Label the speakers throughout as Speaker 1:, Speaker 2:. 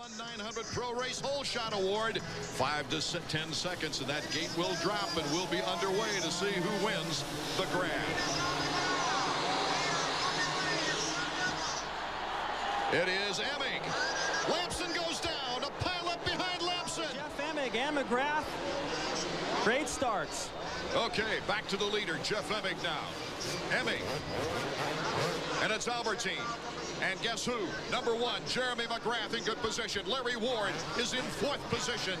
Speaker 1: 1/900 Pro Race Hole Shot Award. 5 to 10 seconds, and that gate will drop, and we'll be underway to see who wins the grab. It is Emig. Lampson goes down. A pile up behind Lampson.
Speaker 2: Jeff Emig and McGrath. Great starts.
Speaker 1: Okay, back to the leader, Jeff Emig now. Emig. And it's Albertine. And guess who? Number 1, Jeremy Mcgrath in good position. Larry Ward is in 4th position.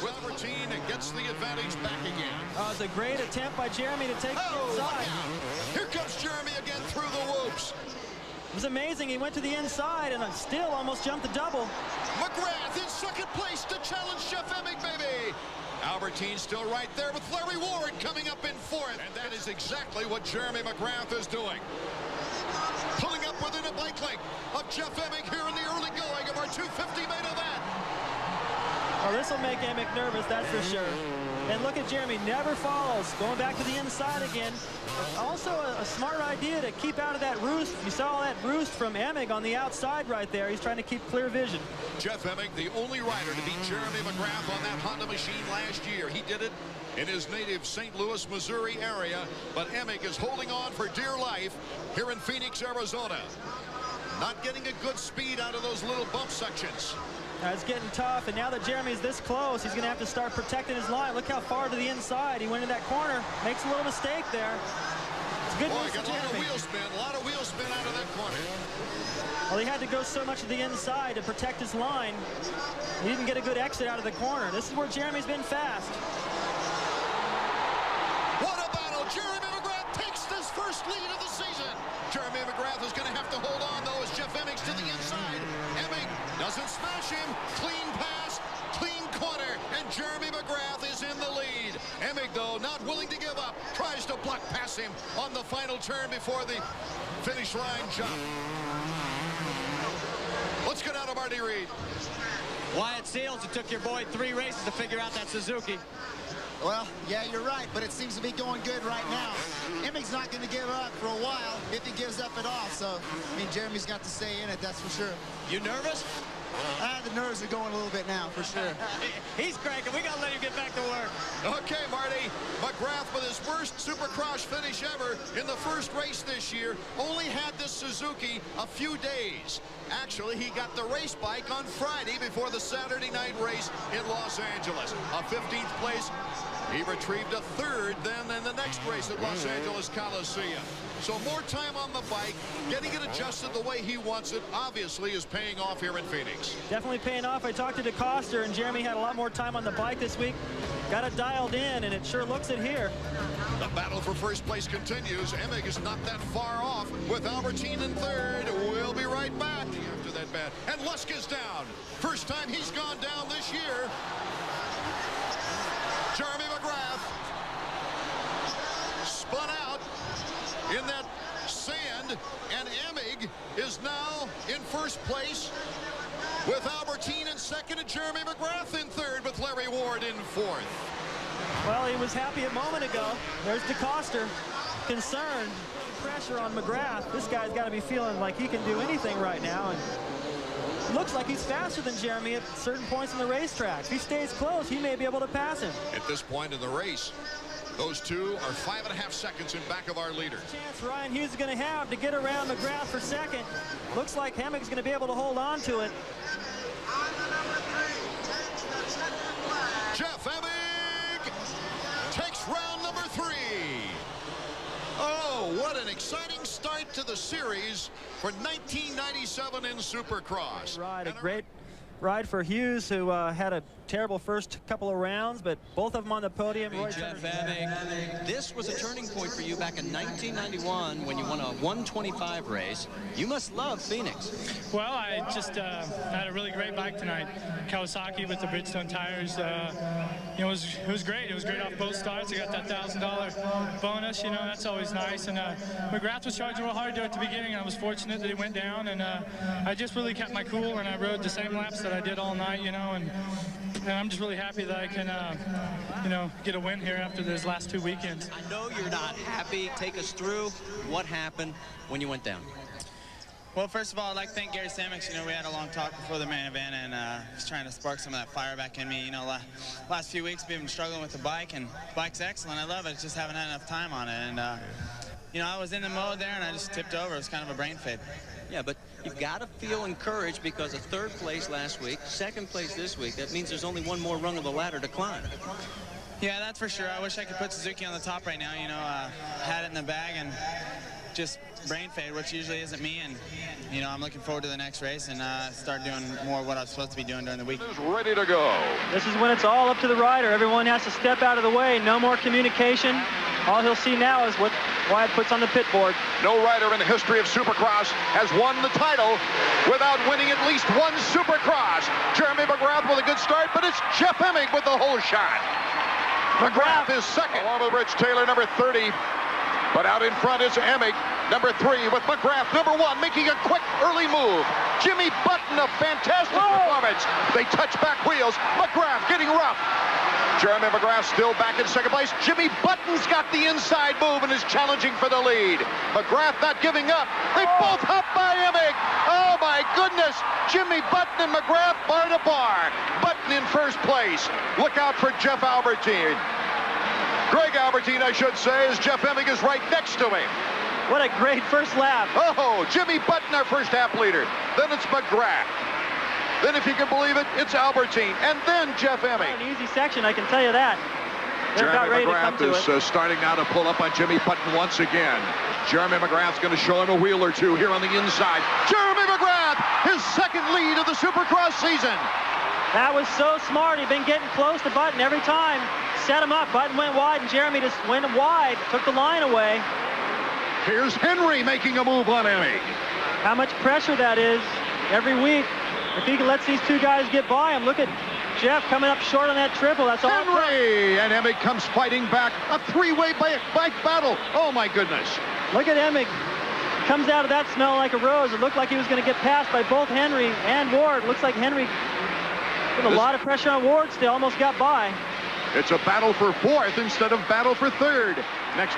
Speaker 1: Albertine gets the advantage back again.
Speaker 2: It's a great attempt by Jeremy to take the inside.
Speaker 1: Here comes Jeremy again through the whoops.
Speaker 2: It was amazing. He went to the inside and still almost jumped the double.
Speaker 1: McGrath in 2nd place to challenge Jeff Emig, baby. Albertine still right there with Larry Ward coming up in 4th. And that is exactly what Jeremy Mcgrath is doing. Pulling up within a bike length of Jeff Emig here in the early going of our 250 main event.
Speaker 2: Well, this will make Emig nervous, that's for sure. And look at Jeremy, never follows, going back to the inside again. Also a smart idea to keep out of that roost. You saw that roost from Emig on the outside right there. He's trying to keep clear vision.
Speaker 1: Jeff Emig, the only rider to beat Jeremy Mcgrath on that Honda machine last year. He did it in his native St. Louis, Missouri area, but Emig is holding on for dear life here in Phoenix, Arizona. Not getting a good speed out of those little bump sections.
Speaker 2: It's getting tough, and now that Jeremy's this close, he's going to have to start protecting his line. Look how far to the inside. He went in that corner, makes a little mistake there. It's good news for Jeremy.
Speaker 1: A lot of wheel spin out of that corner.
Speaker 2: Well, he had to go so much to the inside to protect his line. He didn't get a good exit out of the corner. This is where Jeremy's been fast.
Speaker 1: What a battle! Jeremy Mcgrath takes this first lead of the season. Jeremy Mcgrath is going to have to hold on, though, as Jeff Emig's to the inside. Emig doesn't smash him. Clean pass, clean corner, and Jeremy Mcgrath is in the lead. Emig, though, not willing to give up, tries to block past him on the final turn before the finish line jump. Let's get out of Marty Reed.
Speaker 3: Wyatt Seals, it took your boy 3 races to figure out that Suzuki.
Speaker 4: Well, yeah, you're right, but it seems to be going good right now. Emig's not going to give up for a while if he gives up at all. So, I mean, Jeremy's got to stay in it, that's for sure.
Speaker 3: You nervous?
Speaker 4: The nerves are going a little bit now, for sure.
Speaker 3: He's cranking. We got to let him get back to work.
Speaker 1: Okay, Marty. Mcgrath with his worst Supercross finish ever in the first race this year. Only had this Suzuki a few days. Actually, he got the race bike on Friday before the Saturday night race in Los Angeles. A 15th place. He retrieved a 3rd then in the next race at Los Angeles Coliseum. So more time on the bike, getting it adjusted the way he wants it, obviously is paying off here in Phoenix.
Speaker 2: Definitely paying off. I talked to DeCoster, and Jeremy had a lot more time on the bike this week. Got it dialed in, and it sure looks it here.
Speaker 1: The battle for first place continues. Emig is not that far off with Albertine in 3rd. We'll be right back after that bat. And Lusk is down. First time he's gone down this year. Jeremy Mcgrath spun out in that sand, and Emig is now in 1st place with Albertine in 2nd and Jeremy Mcgrath in 3rd with Larry Ward in 4th.
Speaker 2: Well, he was happy a moment ago. There's DeCoster, concerned. Pressure on McGrath. This guy's got to be feeling like he can do anything right now. And looks like he's faster than Jeremy at certain points in the racetrack. If he stays close, he may be able to pass him.
Speaker 1: At this point in the race, those two are 5.5 seconds in back of our leader.
Speaker 2: Chance Ryan Hughes is going to have to get around McGrath for 2nd. Looks like Emig's going to be able to hold on to it.
Speaker 1: Jeff Emig takes round number 3. Oh, what an exciting start to the series for 1997 in Supercross.
Speaker 2: Right, a great ride for Hughes, who had a terrible first couple of rounds, but both of them on the podium.
Speaker 3: Hey, Jeff Emig, this was a turning point for you back in 1991 when you won a 125 race. You must love Phoenix.
Speaker 5: Well, I just had a really great bike tonight. Kawasaki with the Bridgestone tires. You know, it was great. It was great off both starts. I got that $1,000 bonus. You know, that's always nice. And McGrath was charging real hard there at the beginning. I was fortunate that he went down, and I just really kept my cool, and I rode the same laps that I did all night. You know, and I'm just really happy that I can, you know, get a win here after those last 2 weekends.
Speaker 3: I know you're not happy. Take us through what happened when you went down.
Speaker 6: Well, first of all, I'd like to thank Gary Sammix. You know, we had a long talk before the main event, and was trying to spark some of that fire back in me. You know, last few weeks we've been struggling with the bike, and the bike's excellent. I love it. Just haven't had enough time on it. And, you know, I was in the mode there, and I just tipped over. It was kind of a brain fade.
Speaker 3: Yeah, but you've got to feel encouraged because of 3rd place last week, 2nd place this week. That means there's only one more rung of the ladder to climb.
Speaker 6: Yeah, that's for sure. I wish I could put Suzuki on the top right now. You know, had it in the bag and just brain fade, which usually isn't me. And, you know, I'm looking forward to the next race and start doing more of what I was supposed to be doing during the week.
Speaker 7: Ready to go.
Speaker 2: This is when it's all up to the rider. Everyone has to step out of the way. No more communication. All he'll see now is what Wyatt puts on the pit board.
Speaker 7: No rider in the history of Supercross has won the title without winning at least one Supercross. Jeremy Mcgrath with a good start, but it's Jeff Emig with the whole shot. Mcgrath is second. Along with Rich Taylor, number 30. But out in front is Emig, number 3, with Mcgrath, number 1, making a quick early move. Jimmy Button, a fantastic performance. They touch back wheels. Mcgrath getting rough. Jeremy Mcgrath still back in second place. Jimmy Button's got the inside move and is challenging for the lead. Mcgrath not giving up. They both hop by Emig. Oh my goodness. Jimmy Button and Mcgrath bar to bar. Button in first place. Look out for Jeff Albertine. Greg Albertine, I should say, as Jeff Emig is right next to him.
Speaker 2: What a great first lap.
Speaker 7: Oh, Jimmy Button, our first half leader. Then it's McGrath. Then, if you can believe it, it's Albertine. And then Jeff Emig.
Speaker 2: An easy section, I can tell you that. They're about ready to come to it.
Speaker 7: Jeremy Mcgrath is starting now to pull up on Jimmy Button once again. Jeremy McGrath's going to show him a wheel or two here on the inside. Jeremy McGrath, his 2nd lead of the Supercross season.
Speaker 2: That was so smart. He'd been getting close to Button every time. Set him up. Button went wide, and Jeremy just went wide, took the line away.
Speaker 7: Here's Henry making a move on Emig.
Speaker 2: How much pressure that is every week. If he lets these two guys get by him, look at Jeff coming up short on that triple. That's all.
Speaker 7: Henry! And Emig comes fighting back. A 3-way bike battle. Oh, my goodness.
Speaker 2: Look at Emig. Comes out of that smell like a rose. It looked like he was going to get passed by both Henry and Ward. Looks like Henry put a lot of pressure on Ward still. Almost got by.
Speaker 7: It's a battle for 4th instead of battle for 3rd. Next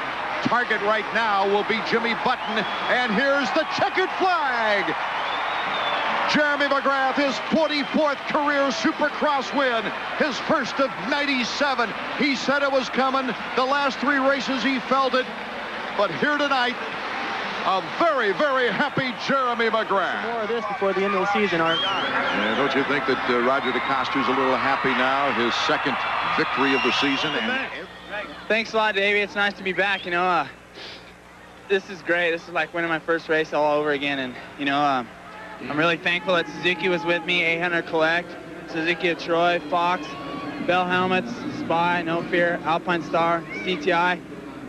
Speaker 7: target right now will be Jimmy Button. And here's the checkered flag. Jeremy Mcgrath, his 44th career Supercross win, his first of 97. He said it was coming. The last 3 races he felt it. But here tonight, a very, very happy Jeremy Mcgrath.
Speaker 2: More of this before the end of the season, Art.
Speaker 7: Yeah, don't you think that Roger DeCoster's a little happy now? His 2nd victory of the season.
Speaker 6: Thanks a lot, Davey. It's nice to be back. You know, this is great. This is like winning my first race all over again. And, you know, I'm really thankful that Suzuki was with me, 800 Collect, Suzuki of Troy, Fox, Bell Helmets, Spy, No Fear, Alpine Star, CTI,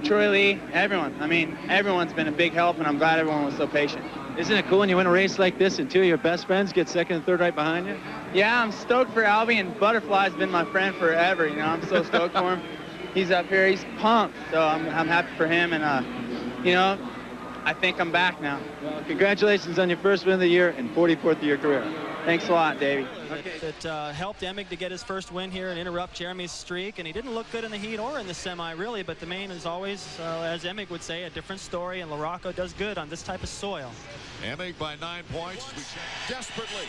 Speaker 6: Troy Lee, everyone. I mean, everyone's been a big help, and I'm glad everyone was so patient.
Speaker 2: Isn't it cool when you win a race like this and 2 of your best friends get 2nd and 3rd right behind you?
Speaker 6: Yeah, I'm stoked for Albie, and Butterfly's been my friend forever. You know, I'm so stoked for him. He's up here, he's pumped, so I'm happy for him, and, you know, I think I'm back now.
Speaker 2: Well, congratulations on your first win of the year and 44th of your career.
Speaker 6: Thanks a lot, Davey.
Speaker 2: That helped Emig to get his first win here and interrupt Jeremy's streak, and he didn't look good in the heat or in the semi, really, but the main is always, as Emig would say, a different story, and Larocco does good on this type of soil.
Speaker 1: Emig by 9 points. Desperately.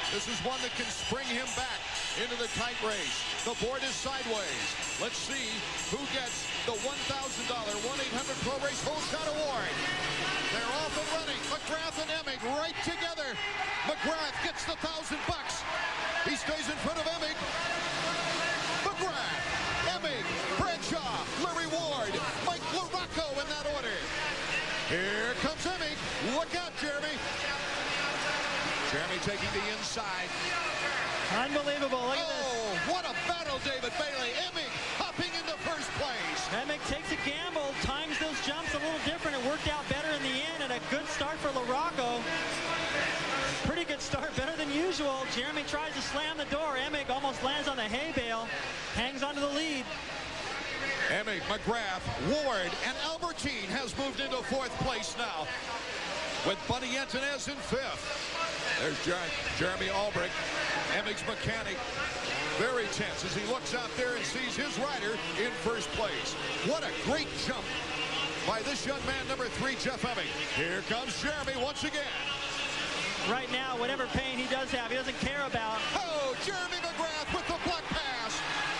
Speaker 1: This is one that can spring him back into the tight race. The board is sideways. Let's see who gets the $1,000 1-800-PRO Race Whole Shot Award. They're off and running. McGrath and Emig right together. McGrath gets the $1,000. He stays in front of Emig. McGrath, Emig, Bradshaw, Larry Ward, Mike Larocco in that order. Here comes Emig. Look out, Jeremy. Jeremy taking the inside.
Speaker 2: Unbelievable. Look at this.
Speaker 1: Oh, what a battle, David Bailey. Emig hopping into first place.
Speaker 2: Emig takes a gamble, times those jumps a little different. It worked out better in the end, and a good start for Larocco. Pretty good start, better than usual. Jeremy tries to slam the door. Emig almost lands on the hay bale, hangs onto the lead.
Speaker 1: Emig, McGrath, Ward, and Albertine has moved into 4th place now, with Buddy Antonez in 5th. There's Jeremy Albrecht, Emig's mechanic. Very tense as he looks out there and sees his rider in first place. What a great jump by this young man, number 3, Jeff Emig. Here comes Jeremy once again.
Speaker 2: right now, whatever pain he does have, he doesn't care about.
Speaker 1: Oh, Jeremy Mcgrath with the block pass.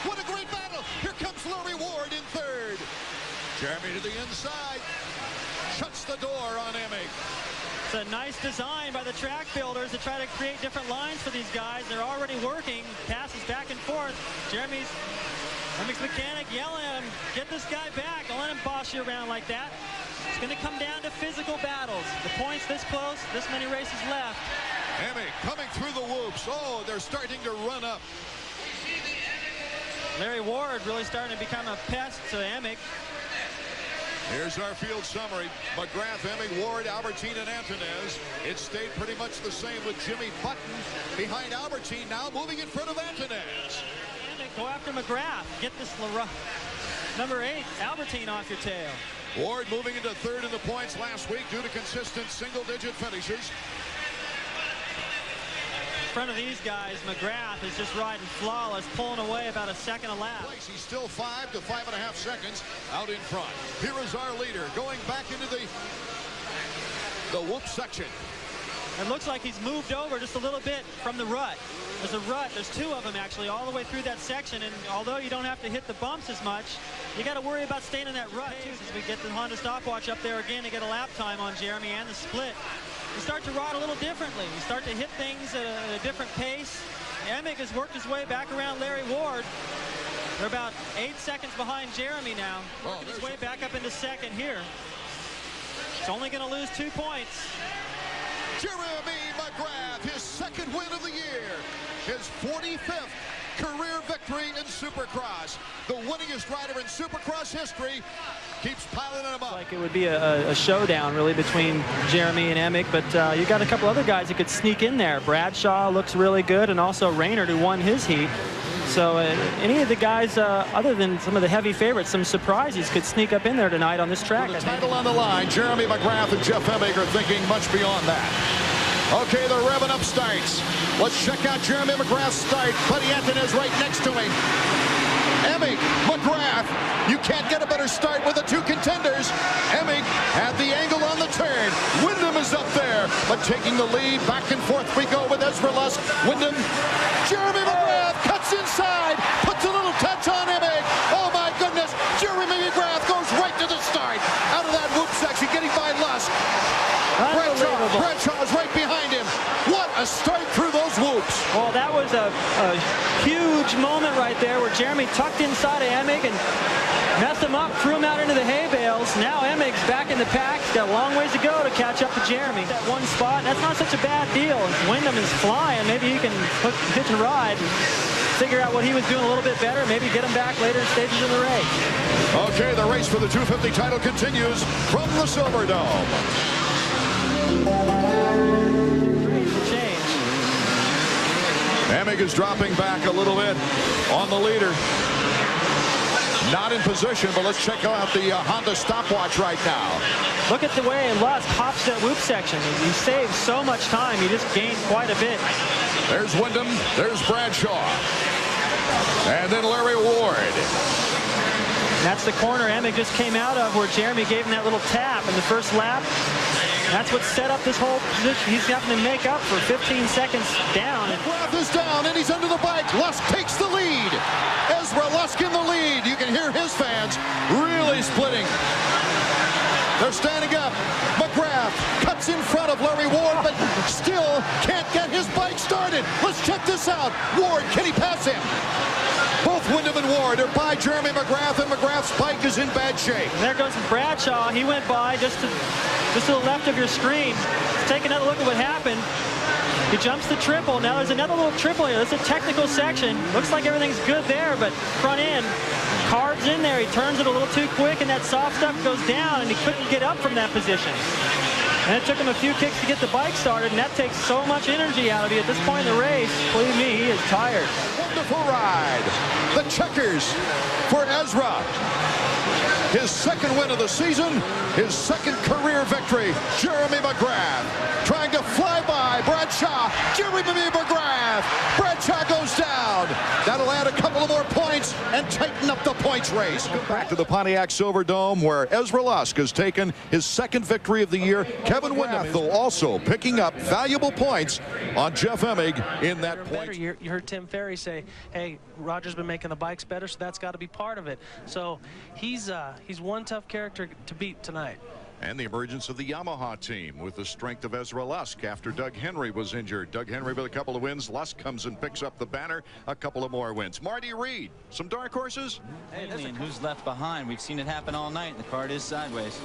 Speaker 1: What a great battle. Here comes Larry Ward in third. Jeremy to the inside. Shuts the door on Emig.
Speaker 2: It's a nice design by the track builders to try to create different lines for these guys. They're already working. Passes back and forth. Emig's mechanic yelling at him, get this guy back. Don't let him boss you around like that. It's going to come down to physical battles. The points this close, this many races left.
Speaker 1: Emig coming through the whoops. Oh, they're starting to run up.
Speaker 2: Larry Ward really starting to become a pest to Emig.
Speaker 1: Here's our field summary. McGrath, Emig, Ward, Albertine, and Antonez. It stayed pretty much the same with Jimmy Button behind Albertine, now moving in front of Antonez.
Speaker 2: Emig, go after McGrath. Get this number 8, Albertine, off your tail.
Speaker 1: Ward moving into third in the points last week due to consistent single-digit finishes.
Speaker 2: In front of these guys, McGrath is just riding flawless, pulling away about a second a lap.
Speaker 1: He's still 5 to 5.5 seconds out in front. Here is our leader going back into the whoop section.
Speaker 2: It looks like he's moved over just a little bit from the rut. There's a rut. There's 2 of them actually all the way through that section, and although you don't have to hit the bumps as much, you got to worry about staying in that rut too. As we get the Honda stopwatch up there again to get a lap time on Jeremy and the split. You start to ride a little differently. You start to hit things at a different pace. Emig has worked his way back around Larry Ward. They're about 8 seconds behind Jeremy now. Working his way back up into second here. It's only going to lose 2 points.
Speaker 1: Jeremy Mcgrath, his second win of the year. His 45th career victory in Supercross. The winningest rider in Supercross history keeps piling them up.
Speaker 2: Like it would be a showdown really between Jeremy and Emig, but you got a couple other guys that could sneak in there. Bradshaw looks really good, and also Raynard, who won his heat. So any of the guys other than some of the heavy favorites, some surprises could sneak up in there tonight on this track.
Speaker 7: With the title on the line, Jeremy Mcgrath and Jeff Emig are thinking much beyond that. Okay, they're revving up starts. Let's check out Jeremy McGrath's start. Buddy Antonez right next to him. Emig, McGrath, you can't get a better start with the 2 contenders. Emig had the angle on the turn. Wyndham is up there, but taking the lead. Back and forth we go with Ezra Lusk. Wyndham, Jeremy McGrath cuts inside, puts a little touch on Emig. Oh my goodness, Jeremy McGrath goes right to the start. Out of that whoop section, getting by Lusk. Bradshaw is right behind him. What a start through those whoops.
Speaker 2: Well, that was a huge moment right there where Jeremy tucked inside of Emig and messed him up, threw him out into the hay bales. Now Emig's back in the pack. He's got a long ways to go to catch up to Jeremy. That one spot, that's not such a bad deal. Wyndham is flying. Maybe he can hitch a ride, figure out what he was doing a little bit better, maybe get him back later stages in the race.
Speaker 7: Okay, the race for the 250 title continues from the Silverdome. Emig is dropping back a little bit on the leader. Not in position, but let's check out the Honda stopwatch right now.
Speaker 2: Look at the way Lusk hops that whoop section. He saves so much time. He just gained quite a bit.
Speaker 7: There's Wyndham. There's Bradshaw. And then Larry Ward.
Speaker 2: That's the corner Emig just came out of where Jeremy gave him that little tap in the first lap. That's what set up this whole position. He's having to make up for 15 seconds down.
Speaker 7: McGrath is down, and he's under the bike. Lusk takes the lead. Ezra Lusk in the lead. You can hear his fans really splitting. They're standing up. McGrath cuts in front of Larry Ward, but still can't get his bike started. Let's check this out. Ward, can he pass him? Both Wyndham and Ward are by Jeremy McGrath, and McGrath's bike is in bad shape.
Speaker 2: And there goes Bradshaw. He went by just to the left of your screen. Let's take another look at what happened. He jumps the triple. Now there's another little triple here. This is a technical section. Looks like everything's good there, but front end, cards in there. He turns it a little too quick, and that soft stuff goes down, and he couldn't get up from that position. And it took him a few kicks to get the bike started, and that takes so much energy out of you at this point in the race. Believe me, he is tired.
Speaker 7: Wonderful ride. The checkers for Ezra. His second win of the season, his second career victory. Jeremy McGrath trying to fly by Bradshaw. Jeremy McGrath. Bradshaw goes down.
Speaker 1: around. That'll add a couple of more points and tighten up the points race. Back to the Pontiac Silverdome, where Ezra Lusk has taken his second victory of the year. Kevin Windham, though, also picking up valuable points on Jeff Emig in that point.
Speaker 8: You heard Tim Ferry say, hey, Roger's been making the bikes better, so that's got to be part of it. So he's one tough character to beat tonight.
Speaker 1: And the emergence of the Yamaha team with the strength of Ezra Lusk after Doug Henry was injured. Doug Henry with a couple of wins. Lusk comes and picks up the banner. A couple of more wins. Marty Reed, some dark horses?
Speaker 9: Hey, and who's left behind? We've seen it happen all night, and the card is sideways.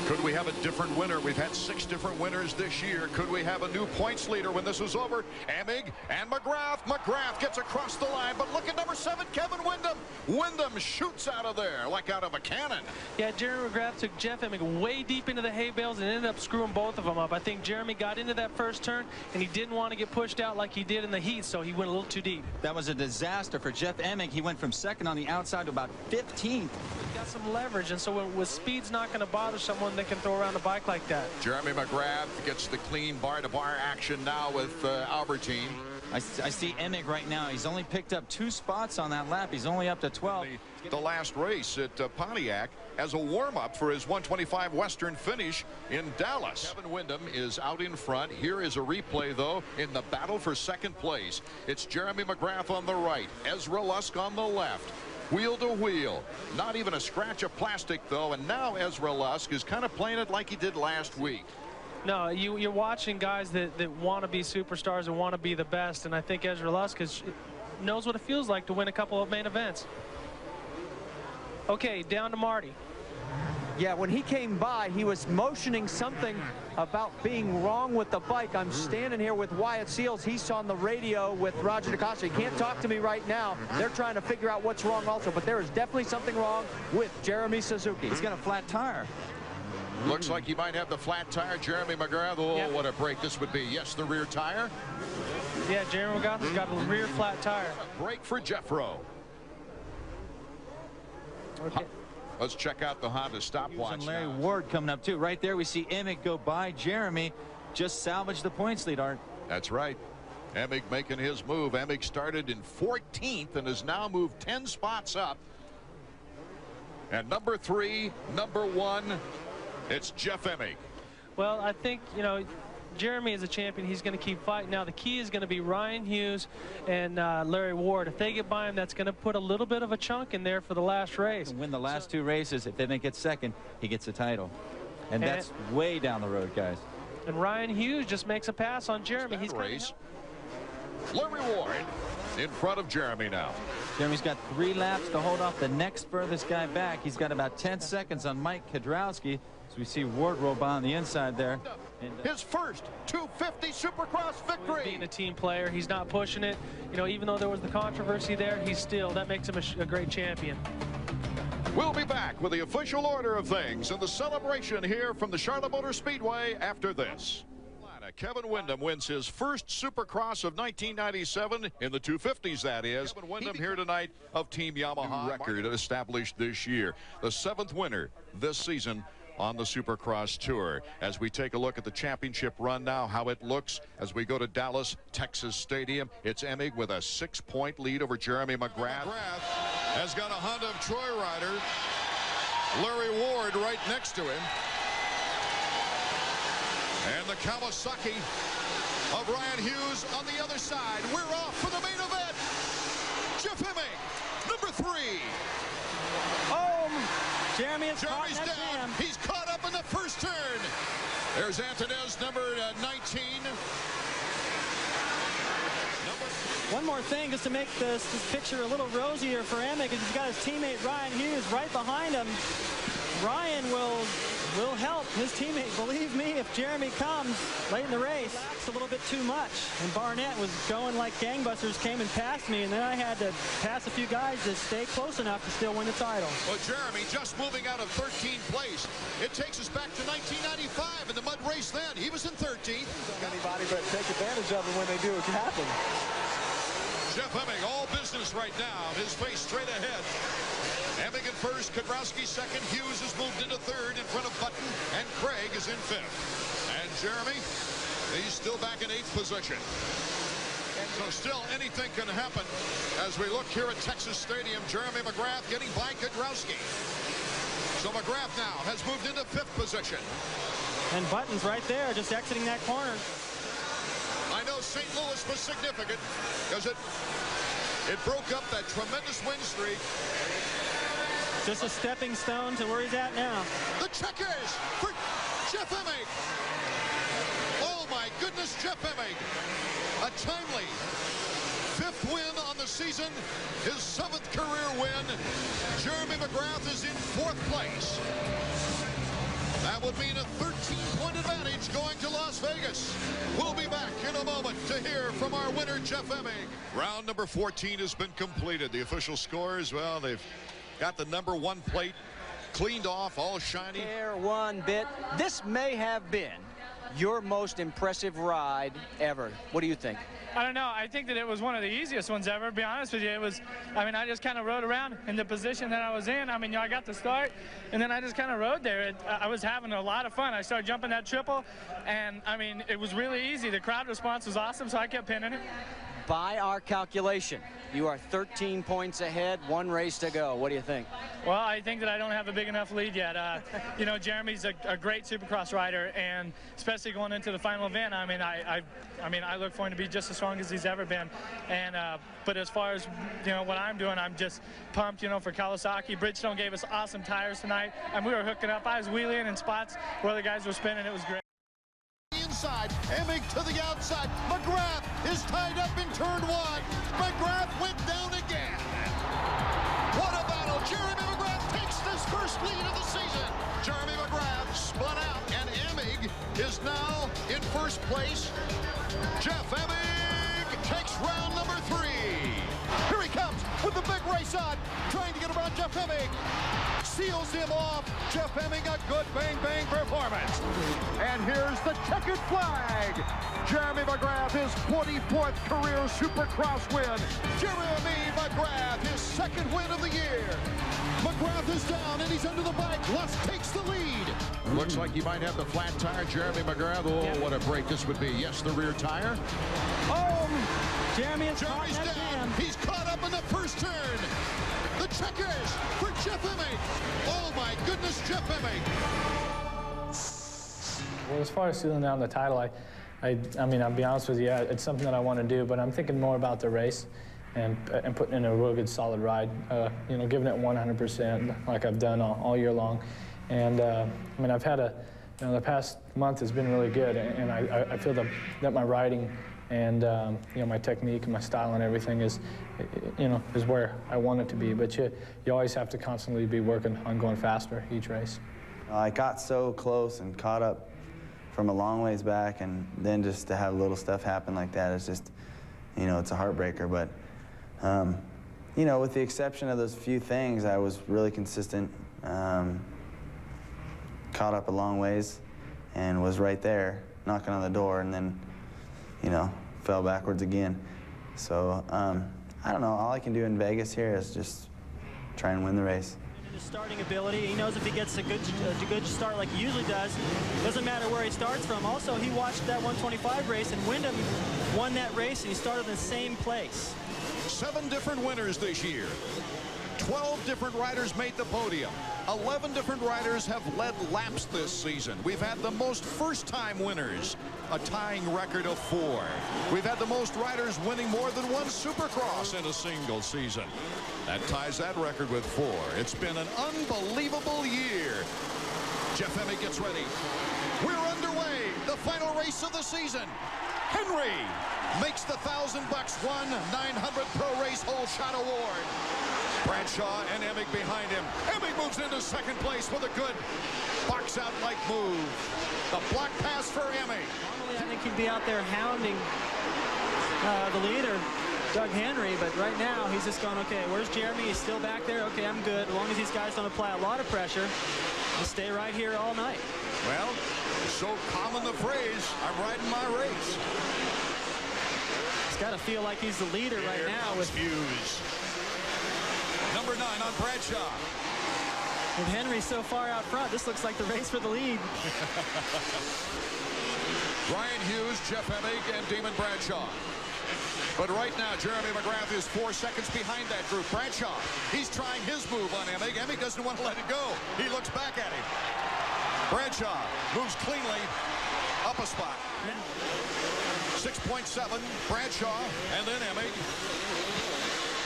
Speaker 1: Could we have a different winner? We've had 6 different winners this year. Could we have a new points leader when this is over? Emig and Mcgrath. Mcgrath gets across the line, but look at number 7, Kevin Windham. Windham shoots out of there like out of a cannon.
Speaker 8: Yeah, Jeremy Mcgrath took Jeff Emig way deep into the hay bales and ended up screwing both of them up. I think Jeremy got into that first turn, and he didn't want to get pushed out like he did in the heat, so he went a little too deep.
Speaker 9: That was a disaster for Jeff Emig. He went from second on the outside to about 15th.
Speaker 8: He got some leverage, and so with speed's not going to bother someone that can throw around a bike like that.
Speaker 1: Jeremy Mcgrath gets the clean bar-to-bar action now with Albertine.
Speaker 9: I see Emig right now. He's only picked up 2 spots on that lap. He's only up to 12.
Speaker 1: The last race at Pontiac as a warm-up for his 125 Western finish in Dallas. Kevin Windham is out in front. Here is a replay, though, in the battle for second place. It's Jeremy Mcgrath on the right, Ezra Lusk on the left. Wheel to wheel. Not even a scratch of plastic, though, and now Ezra Lusk is kind of playing it like he did last week.
Speaker 8: No, you're watching guys that want to be superstars and want to be the best, and I think Ezra Lusk knows what it feels like to win a couple of main events. Okay, down to Marty.
Speaker 2: Yeah, when he came by, he was motioning something about being wrong with the bike. I'm standing here with Wyatt Seals. He's on the radio with Roger DeCosta. He can't talk to me right now. They're trying to figure out what's wrong also, but there is definitely something wrong with Jeremy Suzuki.
Speaker 9: He's got a flat tire.
Speaker 1: Looks like he might have the flat tire. Jeremy Mcgrath, oh, yep. What a break this would be. Yes, the rear tire.
Speaker 8: Yeah, Jeremy Mcgrath has got a rear flat tire.
Speaker 1: A break for Jeffro.
Speaker 8: Okay.
Speaker 1: Let's check out the Honda stopwatch.
Speaker 9: And Larry
Speaker 1: now.
Speaker 9: Ward coming up too. Right there we see Emig go by Jeremy. Just salvage the points lead, Art.
Speaker 1: That's right. Emig making his move. Emig started in 14th and has now moved 10 spots up. And number 3, number 1, it's Jeff Emig.
Speaker 8: Well, I think, you know, Jeremy is a champion. He's going to keep fighting. Now, the key is going to be Ryan Hughes and Larry Ward. If they get by him, that's going to put a little bit of a chunk in there for the last race.
Speaker 9: Win the last 2 races. If they make it second, he gets the title. And that's way down the road, guys.
Speaker 8: And Ryan Hughes just makes a pass on Jeremy. He's
Speaker 1: race. Larry Ward in front of Jeremy now.
Speaker 9: Jeremy's got 3 laps to hold off the next furthest guy back. He's got about 10 seconds on Mike Kudrowski. So we see Ward roll by on the inside there. And,
Speaker 1: his first 250 Supercross victory.
Speaker 8: Being a team player, he's not pushing it. You know, even though there was the controversy there, that makes him a great champion.
Speaker 1: We'll be back with the official order of things and the celebration here from the Charlotte Motor Speedway after this. Kevin Windham wins his first Supercross of 1997 in the 250s, that is. Kevin Windham here tonight of Team Yamaha. Record established this year. The 7th winner this season on the Supercross Tour. As we take a look at the championship run now, how it looks as we go to Dallas, Texas Stadium. It's Emig with a 6-point lead over Jeremy Mcgrath. Mcgrath has got a Honda of Troy rider, Larry Ward, right next to him. And the Kawasaki of Ryan Hughes on the other side. We're off for the main event. Jeff Emig, number 3.
Speaker 2: Oh, Jeremy's
Speaker 1: down. Jam. He's caught up in the first turn. There's Antonez, number 19.
Speaker 2: One more thing, just to make this picture a little rosier for Emig, is he's got his teammate Ryan Hughes right behind him. Ryan will help his teammate, believe me, if Jeremy comes late in the race. That's a little bit too much. And Barnett was going like gangbusters, came and passed me, and then I had to pass a few guys to stay close enough to still win the title.
Speaker 1: Well, Jeremy just moving out of 13th place. It takes us back to 1995 in the mud race then. He was in 13th.
Speaker 10: Anybody but take advantage of it when they do. It can happen.
Speaker 1: Jeff Emig, all business right now. His face straight ahead. Emig in first, Kudrowski second, Hughes has moved into third in front of Button, and Craig is in 5th. And Jeremy, he's still back in 8th position.
Speaker 10: And
Speaker 1: So still anything can happen as we look here at Texas Stadium. Jeremy McGrath getting by Kedrowski. So McGrath now has moved into 5th position.
Speaker 2: And Button's right there, just exiting that corner.
Speaker 1: I know St. Louis was significant because it broke up that tremendous win streak.
Speaker 2: Just a stepping stone to where he's at now.
Speaker 1: The checkers for Jeff Emig. Oh my goodness, Jeff Emig. A timely 5th win on the season, his 7th career win. Jeremy McGrath is in 4th place. That would mean a 13-point advantage going to Las Vegas. We'll be back in a moment to hear from our winner, Jeff Emig. Round number 14 has been completed. The official scores, well, they've got the number 1 plate cleaned off, all shiny.
Speaker 3: Care one bit. This may have been your most impressive ride ever. What do you think?
Speaker 5: I don't know. I think that it was one of the easiest ones ever, to be honest with you. It was, I mean, I just kind of rode around in the position that I was in. I mean, you know, I got the start, and then I just kind of rode there. I was having a lot of fun. I started jumping that triple, and, I mean, it was really easy. The crowd response was awesome, so I kept pinning it.
Speaker 3: By our calculation, you are 13 points ahead, 1 race to go. What do you think?
Speaker 5: Well, I think that I don't have a big enough lead yet. You know, Jeremy's a great Supercross rider, and especially going into the final event, I mean, I look for him to be just as strong as he's ever been. And but as far as, you know, what I'm doing, I'm just pumped, you know, for Kawasaki. Bridgestone gave us awesome tires tonight, and we were hooking up. I was wheeling in spots where the guys were spinning. It was great.
Speaker 1: Inside, Emig to the outside. McGrath is tied up in turn 1. McGrath went down again. What a battle. Jeremy McGrath takes this first lead of the season. Jeremy McGrath spun out, and Emig is now in 1st place. Jeff Emig takes round number 3. Here he comes with the big race on, trying to get around Jeff Emig. Seals him off. Jeff Emig, a good bang-bang performance. And here's the checkered flag. Jeremy McGrath, his 24th career Supercross win. Jeremy McGrath, his 2nd win of the year. McGrath is down, and he's under the bike. Lusk takes the lead. Looks like you might have the flat tire. Jeremy McGrath, oh, what a break this would be. Yes, the rear tire.
Speaker 2: Oh, Jeremy's
Speaker 1: down. He's caught up in the first turn. The checkers for Jeff Emig. Oh my goodness, Jeff Emig.
Speaker 5: Well, as far as sealing down the title, I mean, I'll be honest with you, it's something that I want to do, but I'm thinking more about the race and putting in a real good solid ride. You know, giving it 100% like I've done all year long. And I mean, I've had you know, the past month has been really good, and I feel that my riding and you know, my technique and my style and everything is, you know, is where I want it to be. But you always have to constantly be working on going faster each race.
Speaker 11: I got so close and caught up from a long ways back, and then just to have little stuff happen like that, it's just, you know, it's a heartbreaker. But you know, with the exception of those few things, I was really consistent, caught up a long ways, and was right there knocking on the door, and then, you know, fell backwards again. So I don't know, all I can do in Vegas here is just try and win the race.
Speaker 2: His starting ability, he knows if he gets a good start like he usually does, doesn't matter where he starts from. Also, he watched that 125 race, and Wyndham won that race, and he started in the same place.
Speaker 1: 7 different winners this year. 12 different riders made the podium. 11 different riders have led laps this season. We've had the most first-time winners, a tying record of 4. We've had the most riders winning more than 1 Supercross in a single season. That ties that record with 4. It's been an unbelievable year. Jeff Emig gets ready. We're underway. The final race of the season. Henry makes the $1,000 won 900 Pro Race Hole Shot Award. Bradshaw and Emig behind him. Emig moves into 2nd place with a good box-out-like move. The block pass for Emig.
Speaker 2: Normally, I think he'd be out there hounding the leader, Doug Henry, but right now he's just going, okay, where's Jeremy? He's still back there. Okay, I'm good. As long as these guys don't apply a lot of pressure, I'll stay right here all night.
Speaker 1: Well, so common the phrase, I'm riding my race.
Speaker 2: He's got to feel like he's the leader right now with
Speaker 1: Hughes. Number 9 on Bradshaw.
Speaker 2: With Henry so far out front, this looks like the race for the lead.
Speaker 1: Brian Hughes, Jeff Emig, and Damon Bradshaw. But right now, Jeremy Mcgrath is 4 seconds behind that group. Bradshaw, he's trying his move on Emig. Emig doesn't want to let it go. He looks back at him. Bradshaw moves cleanly up a spot. 6.7, Bradshaw, and then Emig.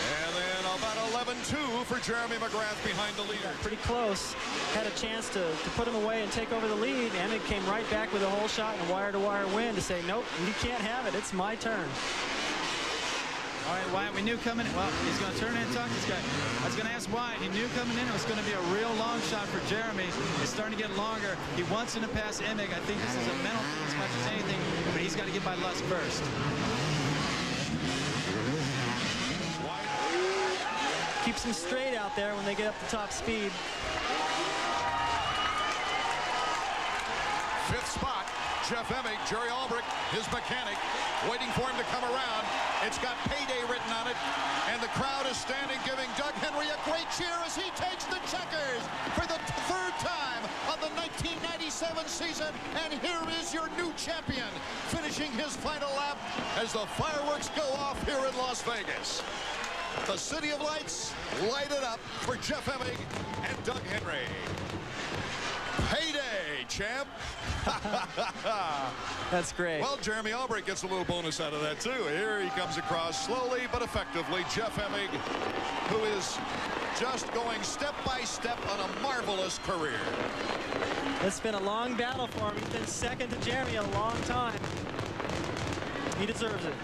Speaker 1: And then about 11-2 for Jeremy Mcgrath behind the leader.
Speaker 2: Pretty close. Had a chance to put him away and take over the lead. Emig came right back with a hole shot and a wire-to-wire win to say, nope, you can't have it. It's my turn.
Speaker 12: All right, Wyatt, we knew coming in. Well, he's going to turn and talk. I was going to ask Wyatt. He knew coming in it was going to be a real long shot for Jeremy. It's starting to get longer. He wants him to pass Emig. I think this is a mental thing as much as anything, but he's got to get by Lusk first.
Speaker 2: Keeps him straight out there when they get up to top speed.
Speaker 1: 5th spot, Jeff Emig, Jerry Albrecht, his mechanic, waiting for him to come around. It's got payday written on it, and the crowd is standing giving Doug Henry a great cheer as he takes the checkers for the 3rd time of the 1997 season. And here is your new champion, finishing his final lap as the fireworks go off here in Las Vegas. The City of Lights lighted up for Jeff Emig and Doug Henry. Payday, champ.
Speaker 2: That's great.
Speaker 1: Well, Jeremy Albrecht gets a little bonus out of that, too. Here he comes across slowly but effectively. Jeff Emig, who is just going step by step on a marvelous career.
Speaker 2: It's been a long battle for him. He's been second to Jeremy a long time. He deserves it.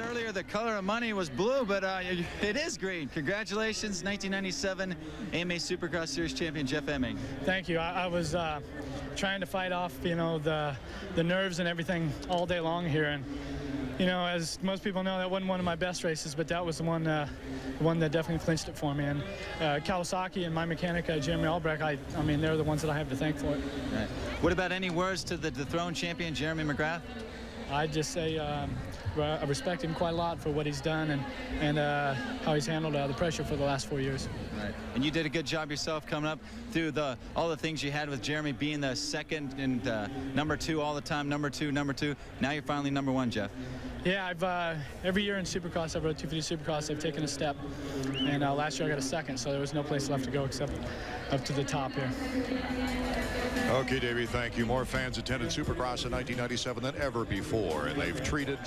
Speaker 12: Earlier, the color of money was blue, but it is green. Congratulations, 1997 AMA Supercross Series champion Jeff Emig.
Speaker 5: Thank you. I was trying to fight off, you know, the nerves and everything all day long here, and you know, as most people know, that wasn't one of my best races, but that was the one that definitely clinched it for me. And Kawasaki and my mechanic, Jeremy Albrecht, I mean, they're the ones that I have to thank for it.
Speaker 12: Right. What about any words to the dethrone champion Jeremy Mcgrath?
Speaker 5: I'd just say I respect him quite a lot for what he's done and how he's handled the pressure for the last 4 years.
Speaker 12: Right. And you did a good job yourself coming up through all the things you had with Jeremy being the second and number 2 all the time, number two. Now you're finally number 1, Jeff.
Speaker 5: Yeah, I've every year in Supercross, I've rode 250 Supercross, I've taken a step, and last year I got a second, so there was no place left to go except up to the top here.
Speaker 1: Okay, Davey, thank you. More fans attended Supercross in 1997 than ever before, and they've treated